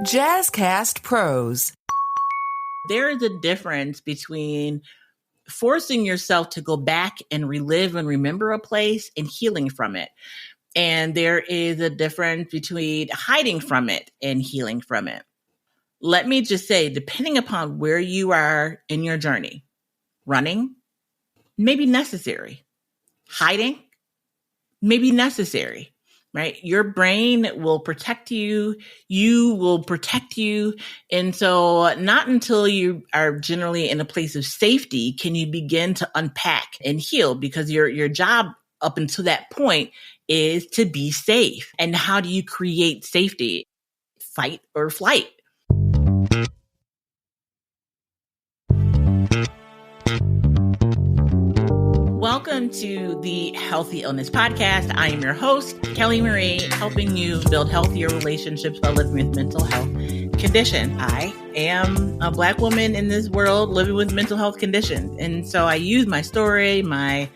JazzCast Pros. There is a difference between forcing yourself to go back and relive and remember a place and healing from it. And there is a difference between hiding from it and healing from it. Let me just say, depending upon where you are in your journey, running may be necessary. Hiding may be necessary. Right? Your brain will protect you. You will protect you. And so not until you are generally in a place of safety can you begin to unpack and heal, because your job up until that point is to be safe. And how do you create safety? Fight or flight. Welcome to the Healthy Illness Podcast. I am your host, Kelly Marie, helping you build healthier relationships while living with mental health condition. I am a Black woman in this world living with mental health condition. And so I use my story, my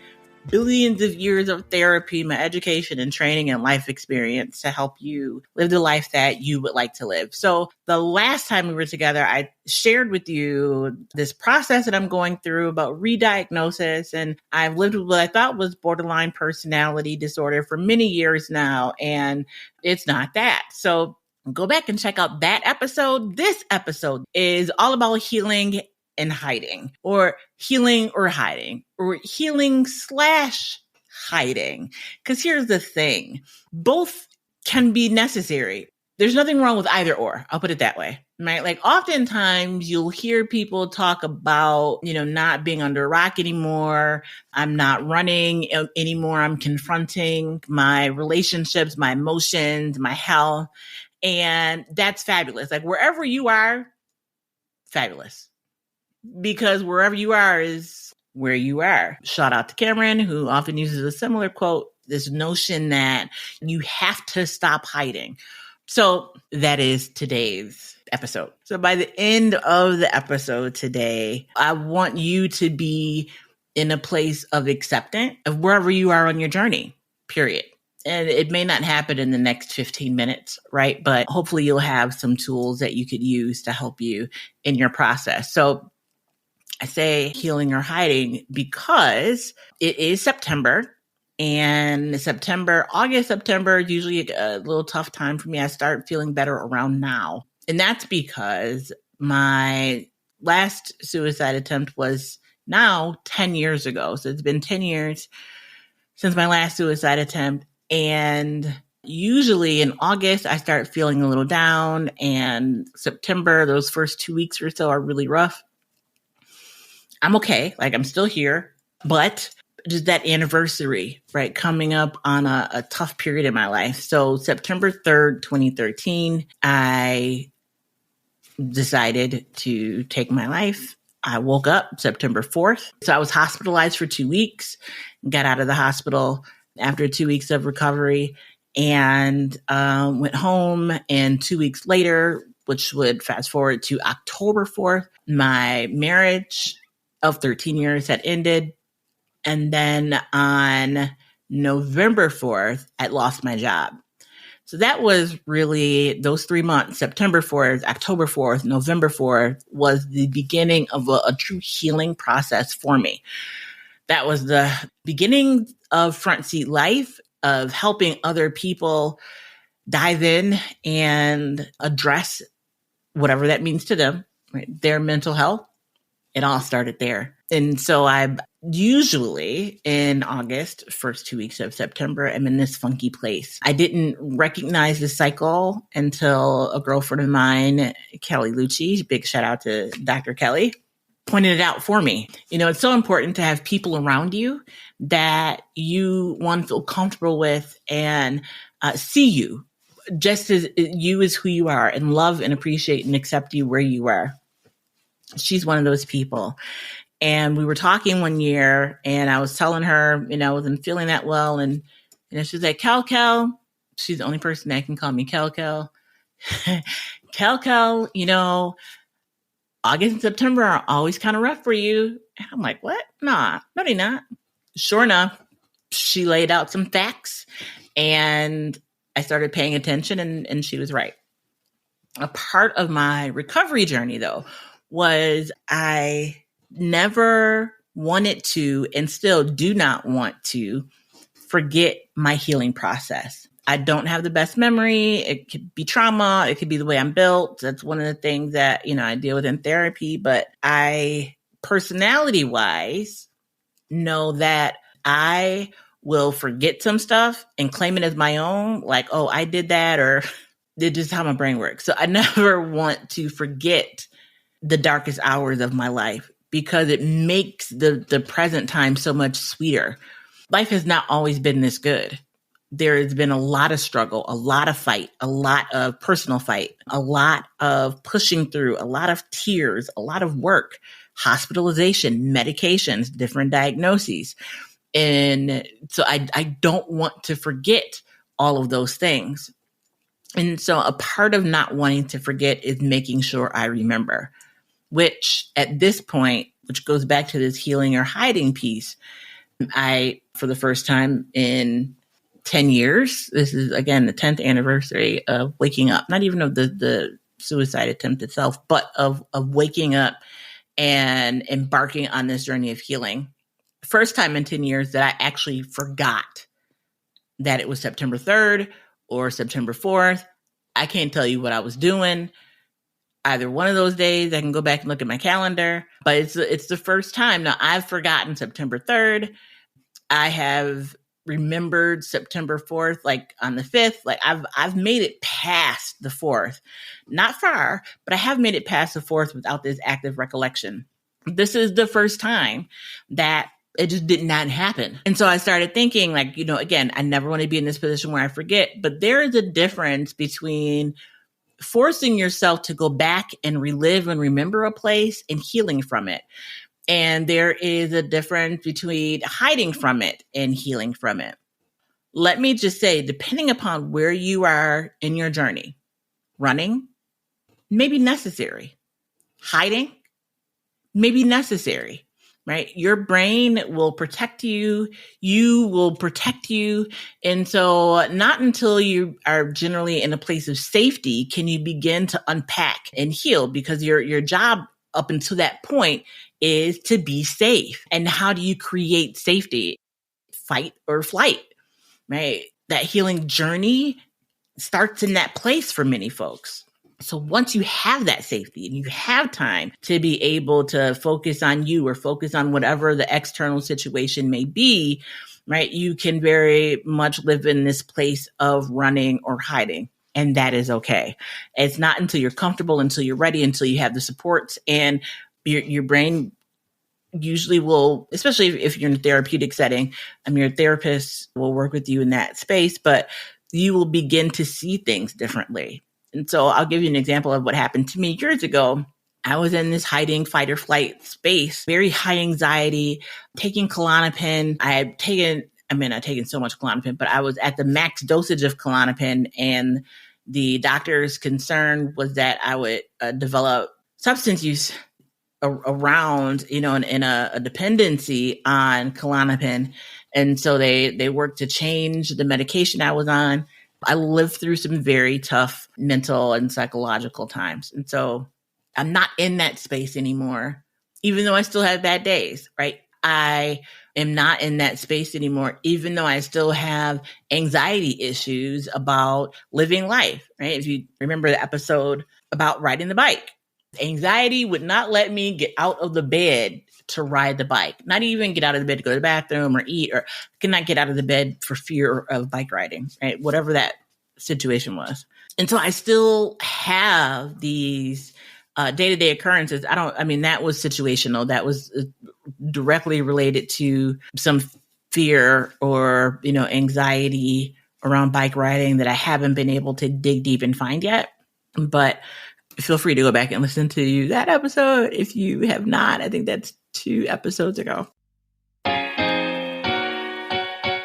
billions of years of therapy, my education and training and life experience to help you live the life that you would like to live. So the last time we were together, I shared with you this process that I'm going through about re-diagnosis. And I've lived with what I thought was borderline personality disorder for many years now. And it's not that. So go back and check out that episode. This episode is all about healing and hiding, or healing or hiding, or healing / hiding. Because here's the thing, both can be necessary. There's nothing wrong with either or. I'll put it that way, right? Like oftentimes you'll hear people talk about, not being under a rock anymore. I'm not running anymore. I'm confronting my relationships, my emotions, my health. And that's fabulous. Like wherever you are, fabulous. Because wherever you are is where you are. Shout out to Cameron, who often uses a similar quote, this notion that you have to stop hiding. So that is today's episode. So by the end of the episode today, I want you to be in a place of acceptance of wherever you are on your journey, period. And it may not happen in the next 15 minutes, right? But hopefully you'll have some tools that you could use to help you in your process. So I say healing or hiding because it is September, and August, September, usually a little tough time for me. I start feeling better around now. And that's because my last suicide attempt was now 10 years ago. So it's been 10 years since my last suicide attempt. And usually in August, I start feeling a little down, and September, those first 2 weeks or so are really rough. I'm okay. Like I'm still here, but just that anniversary, right? Coming up on a tough period in my life. So September 3rd, 2013, I decided to take my life. I woke up September 4th. So I was hospitalized for 2 weeks, got out of the hospital after 2 weeks of recovery, and went home. And 2 weeks later, which would fast forward to October 4th, my marriage of 13 years had ended. And then on November 4th, I lost my job. So that was really those 3 months, September 4th, October 4th, November 4th, was the beginning of a true healing process for me. That was the beginning of Front Seat Life, of helping other people dive in and address whatever that means to them, right? Their mental health. It all started there. And so I usually in August, first 2 weeks of September, I'm in this funky place. I didn't recognize the cycle until a girlfriend of mine, Kelly Lucci, big shout out to Dr. Kelly, pointed it out for me. It's so important to have people around you that you want to feel comfortable with and see you just as you is who you are, and love and appreciate and accept you where you are. She's one of those people. And we were talking one year, and I was telling her, I wasn't feeling that well. And she's like, Kel. She's the only person that can call me Kel. Kel, August and September are always kind of rough for you. And I'm like, what? Nah, no, they're not. Sure enough, she laid out some facts, and I started paying attention, and she was right. A part of my recovery journey, though, was I never wanted to, and still do not want to, forget my healing process. I don't have the best memory. It could be trauma. It could be the way I'm built. That's one of the things that, I deal with in therapy. But I, personality wise, know that I will forget some stuff and claim it as my own. Like, oh, I did that, or it's just how my brain works. So I never want to forget the darkest hours of my life because it makes the present time so much sweeter. Life has not always been this good. There has been a lot of struggle, a lot of fight, a lot of personal fight, a lot of pushing through, a lot of tears, a lot of work, hospitalization, medications, different diagnoses. And so I don't want to forget all of those things. And so a part of not wanting to forget is making sure I remember, which at this point, which goes back to this healing or hiding piece, I, for the first time in 10 years, this is again the 10th anniversary of waking up, not even of the suicide attempt itself, but of waking up and embarking on this journey of healing. First time in 10 years that I actually forgot that it was September 3rd or September 4th. I can't tell you what I was doing. Either one of those days, I can go back and look at my calendar, but it's the first time. Now, I've forgotten September 3rd. I have remembered September 4th, like on the 5th. Like I've made it past the 4th. Not far, but I have made it past the 4th without this active recollection. This is the first time that it just did not happen. And so I started thinking, like, again, I never want to be in this position where I forget, but there is a difference between forcing yourself to go back and relive and remember a place and healing from it. And there is a difference between hiding from it and healing from it. Let me just say, depending upon where you are in your journey, running, maybe necessary. Hiding, maybe necessary, right? Your brain will protect you. You will protect you. And so not until you are generally in a place of safety can you begin to unpack and heal, because your job up until that point is to be safe. And how do you create safety? Fight or flight, right? That healing journey starts in that place for many folks. So once you have that safety and you have time to be able to focus on you or focus on whatever the external situation may be, right, you can very much live in this place of running or hiding. And that is okay. It's not until you're comfortable, until you're ready, until you have the supports, and your brain usually will, especially if you're in a therapeutic setting, your therapist will work with you in that space, but you will begin to see things differently. And so I'll give you an example of what happened to me years ago. I was in this hiding, fight or flight space, very high anxiety, taking Klonopin. Not taken so much Klonopin, but I was at the max dosage of Klonopin, and the doctor's concern was that I would develop substance use around, in a dependency on Klonopin. And so they worked to change the medication I was on. I lived through some very tough mental and psychological times. And so I'm not in that space anymore, even though I still have bad days, right? I am not in that space anymore, even though I still have anxiety issues about living life, right? If you remember the episode about riding the bike, anxiety would not let me get out of the bed to ride the bike, not even get out of the bed to go to the bathroom or eat, or could not get out of the bed for fear of bike riding, right? Whatever that situation was. And so I still have these day-to-day occurrences. That was situational. That was directly related to some fear or, anxiety around bike riding that I haven't been able to dig deep and find yet. But feel free to go back and listen to that episode if you have not. I think that's 2 episodes ago.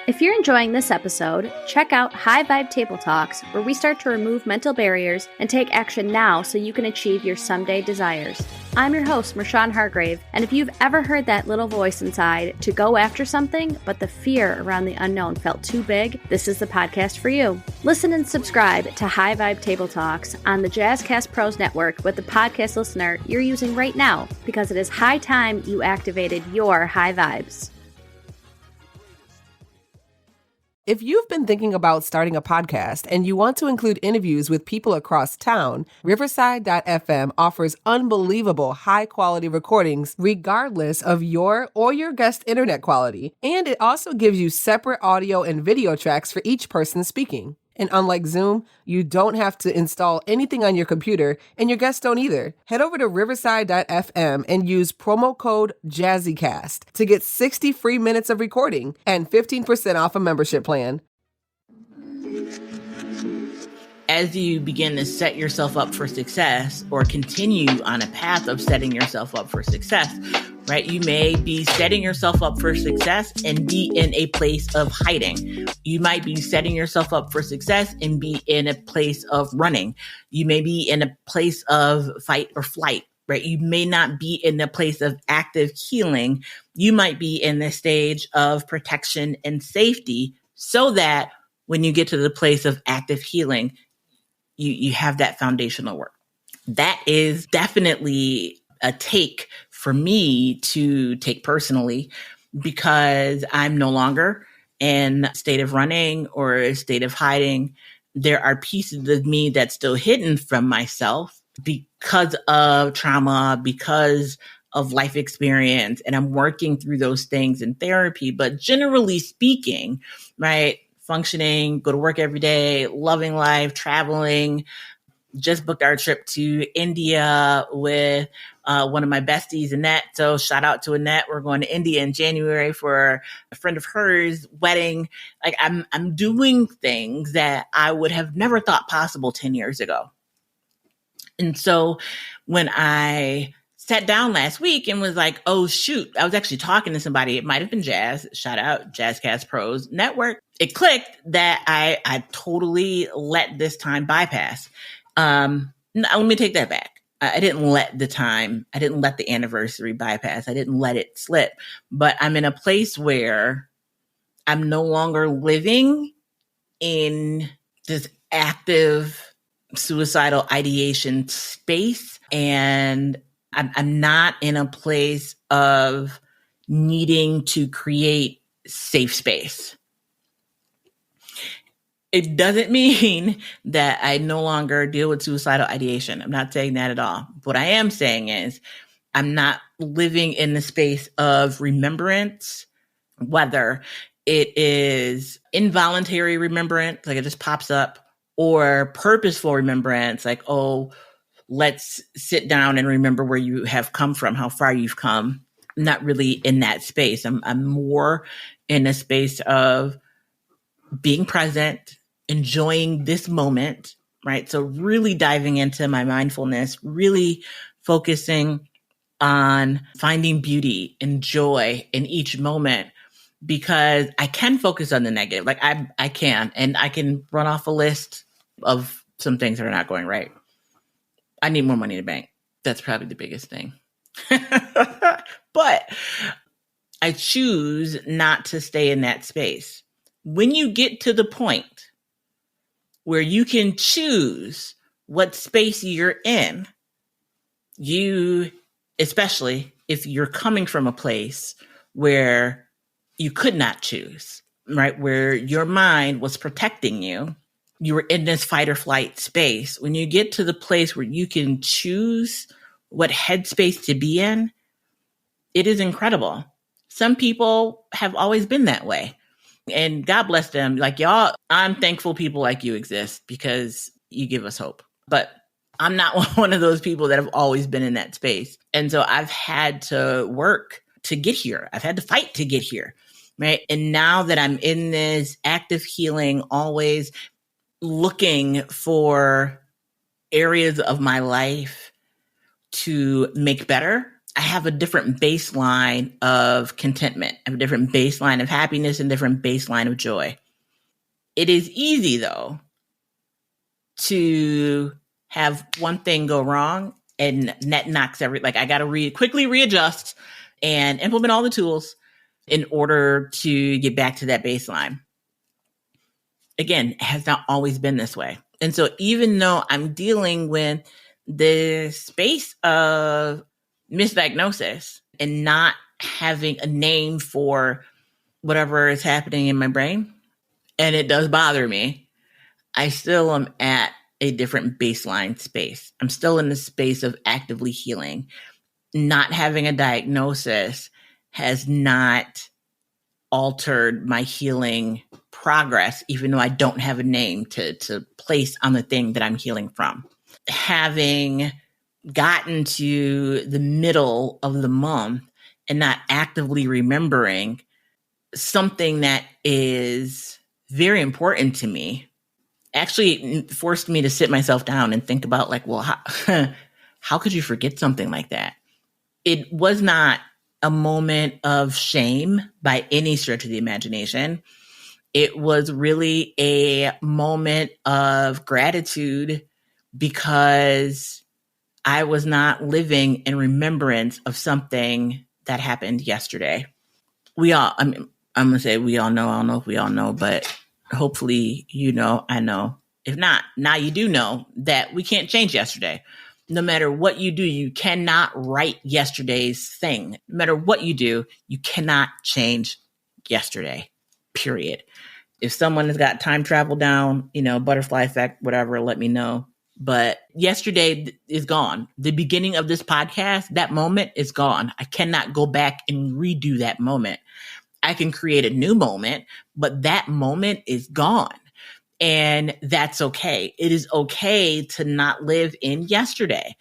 If you're enjoying this episode, check out High Vibe Table Talks, where we start to remove mental barriers and take action now so you can achieve your someday desires. I'm your host, Mershawn Hargrave, and if you've ever heard that little voice inside to go after something, but the fear around the unknown felt too big, this is the podcast for you. Listen and subscribe to High Vibe Table Talks on the JazzCast Pros Network with the podcast listener you're using right now, because it is high time you activated your high vibes. If you've been thinking about starting a podcast and you want to include interviews with people across town, Riverside.fm offers unbelievable high-quality recordings regardless of your or your guest internet quality. And it also gives you separate audio and video tracks for each person speaking. And unlike Zoom, you don't have to install anything on your computer, and your guests don't either. Head over to Riverside.fm and use promo code JazzyCast to get 60 free minutes of recording and 15% off a membership plan. As you begin to set yourself up for success or continue on a path of setting yourself up for success, right? You may be setting yourself up for success and be in a place of hiding. You might be setting yourself up for success and be in a place of running. You may be in a place of fight or flight, right? You may not be in the place of active healing. You might be in the stage of protection and safety so that when you get to the place of active healing, you have that foundational work. That is definitely a take for me to take personally, because I'm no longer in a state of running or a state of hiding. There are pieces of me that's still hidden from myself because of trauma, because of life experience, and I'm working through those things in therapy. But generally speaking, right, functioning, go to work every day, loving life, traveling. Just booked our trip to India with one of my besties, Annette. So shout out to Annette. We're going to India in January for a friend of hers wedding. Like I'm doing things that I would have never thought possible 10 years ago. And so when I sat down last week and was like, oh, shoot, I was actually talking to somebody. It might have been Jazz. Shout out JazzCast Pros Network. It clicked that I totally let this time bypass. Let me take that back. I didn't let the anniversary bypass. I didn't let it slip. But I'm in a place where I'm no longer living in this active suicidal ideation space. And I'm not in a place of needing to create safe space. It doesn't mean that I no longer deal with suicidal ideation. I'm not saying that at all. What I am saying is I'm not living in the space of remembrance, whether it is involuntary remembrance, like it just pops up, or purposeful remembrance, like, oh, let's sit down and remember where you have come from, how far you've come. I'm not really in that space. I'm more in a space of being present, enjoying this moment, right? So really diving into my mindfulness, really focusing on finding beauty and joy in each moment, because I can focus on the negative. Like I can, and I can run off a list of some things that are not going right. I need more money in the bank. That's probably the biggest thing. But I choose not to stay in that space. When you get to the point where you can choose what space you're in, especially if you're coming from a place where you could not choose, right? Where your mind was protecting you. You were in this fight or flight space. When you get to the place where you can choose what headspace to be in, it is incredible. Some people have always been that way. And God bless them. Like y'all, I'm thankful people like you exist because you give us hope. But I'm not one of those people that have always been in that space. And so I've had to work to get here. I've had to fight to get here. Right. And now that I'm in this active healing, always looking for areas of my life to make better, I have a different baseline of contentment. I have a different baseline of happiness and different baseline of joy. It is easy, though, to have one thing go wrong and that knocks I got to quickly readjust and implement all the tools in order to get back to that baseline. Again, it has not always been this way. And so even though I'm dealing with the space of misdiagnosis and not having a name for whatever is happening in my brain, and it does bother me, I still am at a different baseline space. I'm still in the space of actively healing. Not having a diagnosis has not altered my healing progress, even though I don't have a name to place on the thing that I'm healing from. Having gotten to the middle of the month and not actively remembering something that is very important to me actually forced me to sit myself down and think about how could you forget something like that? It was not a moment of shame by any stretch of the imagination. It was really a moment of gratitude because I was not living in remembrance of something that happened yesterday. I'm going to say we all know. I don't know if we all know, but hopefully, I know. If not, now you do know that we can't change yesterday. No matter what you do, you cannot write yesterday's thing. No matter what you do, you cannot change yesterday, period. If someone has got time travel down, butterfly effect, whatever, let me know. But yesterday is gone. The beginning of this podcast, that moment is gone. I cannot go back and redo that moment. I can create a new moment, but that moment is gone. And that's okay. It is okay to not live in yesterday.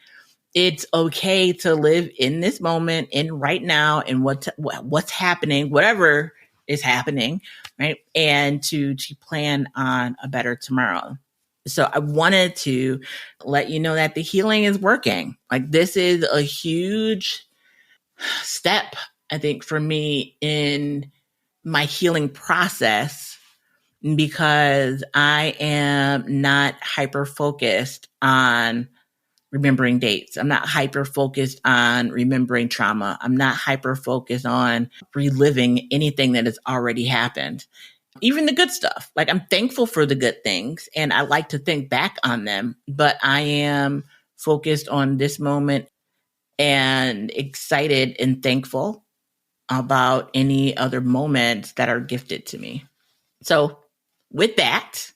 It's okay to live in this moment, in right now, and what's happening, whatever is happening, right? And to plan on a better tomorrow. So I wanted to let you know that the healing is working. This is a huge step, I think, for me in my healing process, because I am not hyper-focused on remembering dates. I'm not hyper-focused on remembering trauma. I'm not hyper-focused on reliving anything that has already happened. Even the good stuff. I'm thankful for the good things and I like to think back on them, but I am focused on this moment and excited and thankful about any other moments that are gifted to me. So with that,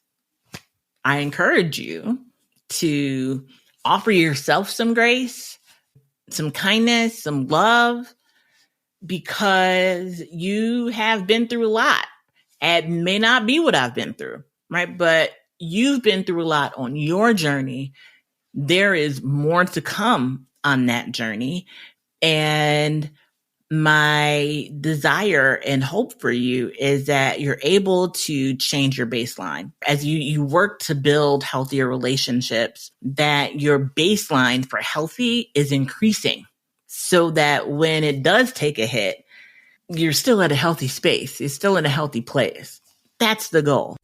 I encourage you to offer yourself some grace, some kindness, some love, because you have been through a lot. It may not be what I've been through, right? But you've been through a lot on your journey. There is more to come on that journey. And my desire and hope for you is that you're able to change your baseline as you work to build healthier relationships, that your baseline for healthy is increasing so that when it does take a hit, you're still at a healthy space. You're still in a healthy place. That's the goal.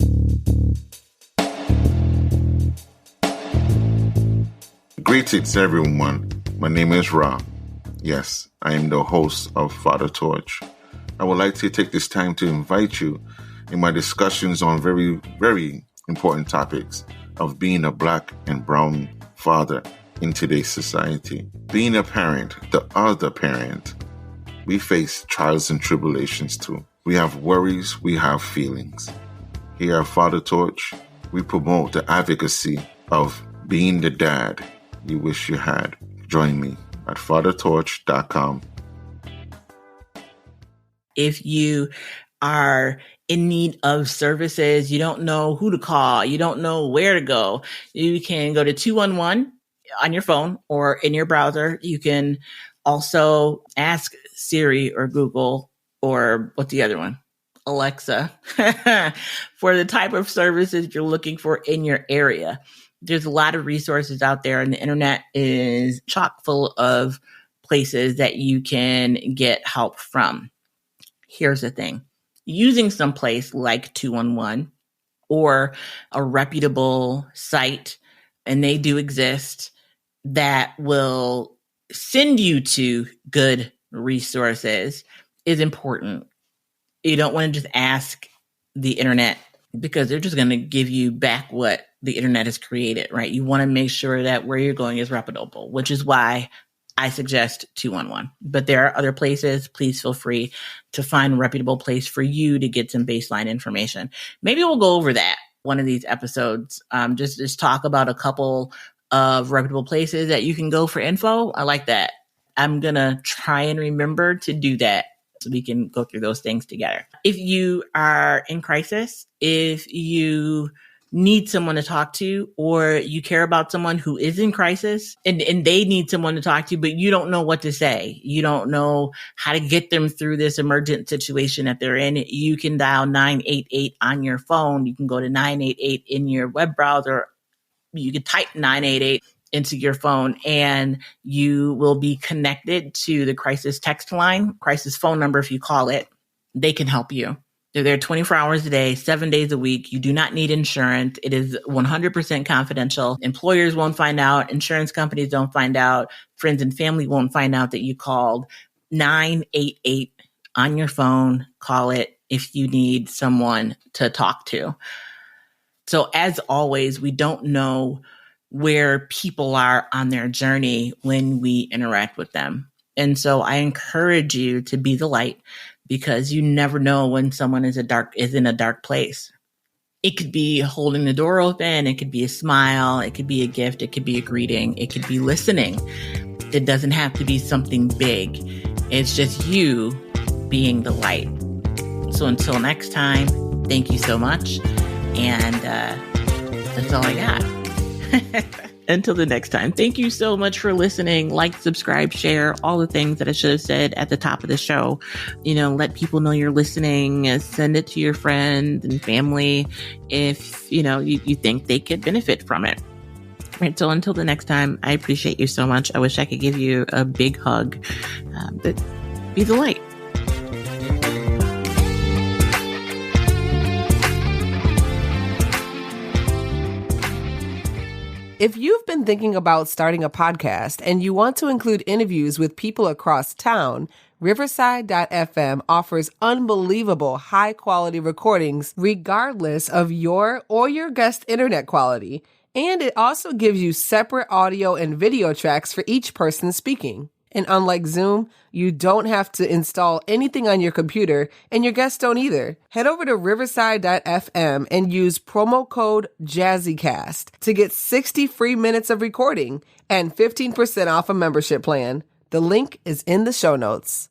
Greetings, everyone. My name is Ra. Yes, I am the host of Father Torch. I would like to take this time to invite you in my discussions on very, very important topics of being a Black and brown father in today's society. Being a parent, the other parent, we face trials and tribulations too. We have worries, we have feelings. Here at Father Torch, we promote the advocacy of being the dad you wish you had. Join me at fathertorch.com. If you are in need of services, you don't know who to call, you don't know where to go, you can go to 211 on your phone or in your browser. You can also ask Siri or Google or what's the other one? Alexa for the type of services you're looking for in your area. There's a lot of resources out there, and the internet is chock full of places that you can get help from. Here's the thing. Using some place like 211 or a reputable site, and they do exist, that will send you to good resources is important. You don't want to just ask the internet because they're just going to give you back what the internet has created, right? You want to make sure that where you're going is reputable, which is why I suggest 211. But there are other places. Please feel free to find a reputable place for you to get some baseline information. Maybe we'll go over that one of these episodes. Just talk about a couple of reputable places that you can go for info. I like that. I'm going to try and remember to do that so we can go through those things together. If you are in crisis, if you need someone to talk to, or you care about someone who is in crisis and they need someone to talk to, but you don't know what to say, you don't know how to get them through this emergent situation that they're in, you can dial 988 on your phone. You can go to 988 in your web browser. You can type 988 into your phone and you will be connected to the crisis text line, crisis phone number. If you call it, they can help you. They're there 24 hours a day, 7 days a week. You do not need insurance. It is 100% confidential. Employers won't find out. Insurance companies don't find out. Friends and family won't find out that you called. 988 on your phone. Call it if you need someone to talk to. So as always, we don't know where people are on their journey when we interact with them. And so I encourage you to be the light, because you never know when someone is in a dark place. It could be holding the door open. It could be a smile. It could be a gift. It could be a greeting. It could be listening. It doesn't have to be something big. It's just you being the light. So until next time, thank you so much. And that's all I got. Until the next time, thank you so much for listening. Like, subscribe, share, all the things that I should have said at the top of the show. Let people know you're listening. Send it to your friends and family if, you think they could benefit from it. Right. So until the next time, I appreciate you so much. I wish I could give you a big hug, but be the light. If you've been thinking about starting a podcast and you want to include interviews with people across town, Riverside.fm offers unbelievable high-quality recordings regardless of your or your guest internet quality. And it also gives you separate audio and video tracks for each person speaking. And unlike Zoom, you don't have to install anything on your computer, and your guests don't either. Head over to Riverside.fm and use promo code JazzyCast to get 60 free minutes of recording and 15% off a membership plan. The link is in the show notes.